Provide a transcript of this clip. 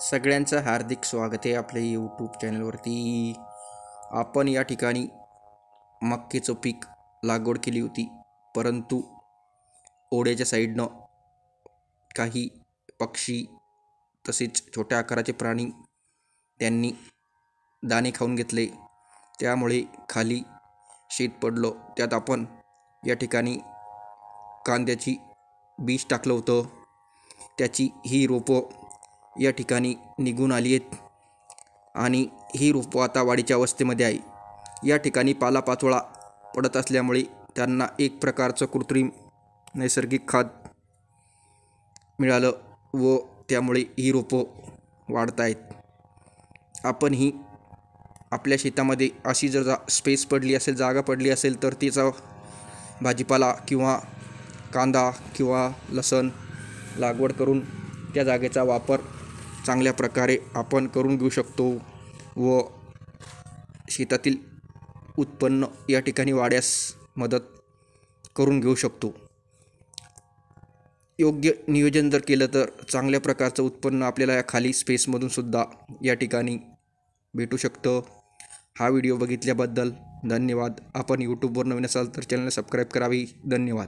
सगळ्यांचं हार्दिक स्वागत आहे आपल्या यूट्यूब चॅनलवरती. आपण या ठिकाणी मक्याचं पीक लागवड केली होती, परंतु ओढ्याच्या साईडनं काही पक्षी तसेच छोट्या आकाराचे प्राणी त्यांनी दाणे खाऊन घेतले. त्यामुळे खाली शेत पडलं. त्यात आपण या ठिकाणी कांद्याची बीज टाकलं होतं. त्याची ही रोपं या ठिकाणी निघून आली आहेत आणि ही रोपं आता वाढीच्या अवस्थेमध्ये आहे. या ठिकाणी पालापाचोळा पडत असल्यामुळे त्यांना एक प्रकारचं कृत्रिम नैसर्गिक खत मिळालं व त्यामुळे ही रोपं वाढत आहेत. आपण ही आपल्या शेतामध्ये अशी जर स्पेस पडली असेल, जागा पडली असेल, तर तिचा भाजीपाला किंवा कांदा किंवा लसूण लागवड करून त्या जागेचा वापर चांगल्या प्रकारे आपण करून घेऊ शकतो व शेतातील उत्पन्न या ठिकाणी वाढण्यास मदत करून घेऊ शकतो. योग्य नियोजन जर केलं तर चांगल्या प्रकारचं उत्पन्न आपल्याला या खाली स्पेसमधून सुद्धा या ठिकाणी भेटू शकतं. हा व्हिडिओ बघितल्याबद्दल धन्यवाद. आपण यूट्यूबवर नवीन असाल तर चॅनलला सबस्क्राईब करावी. धन्यवाद.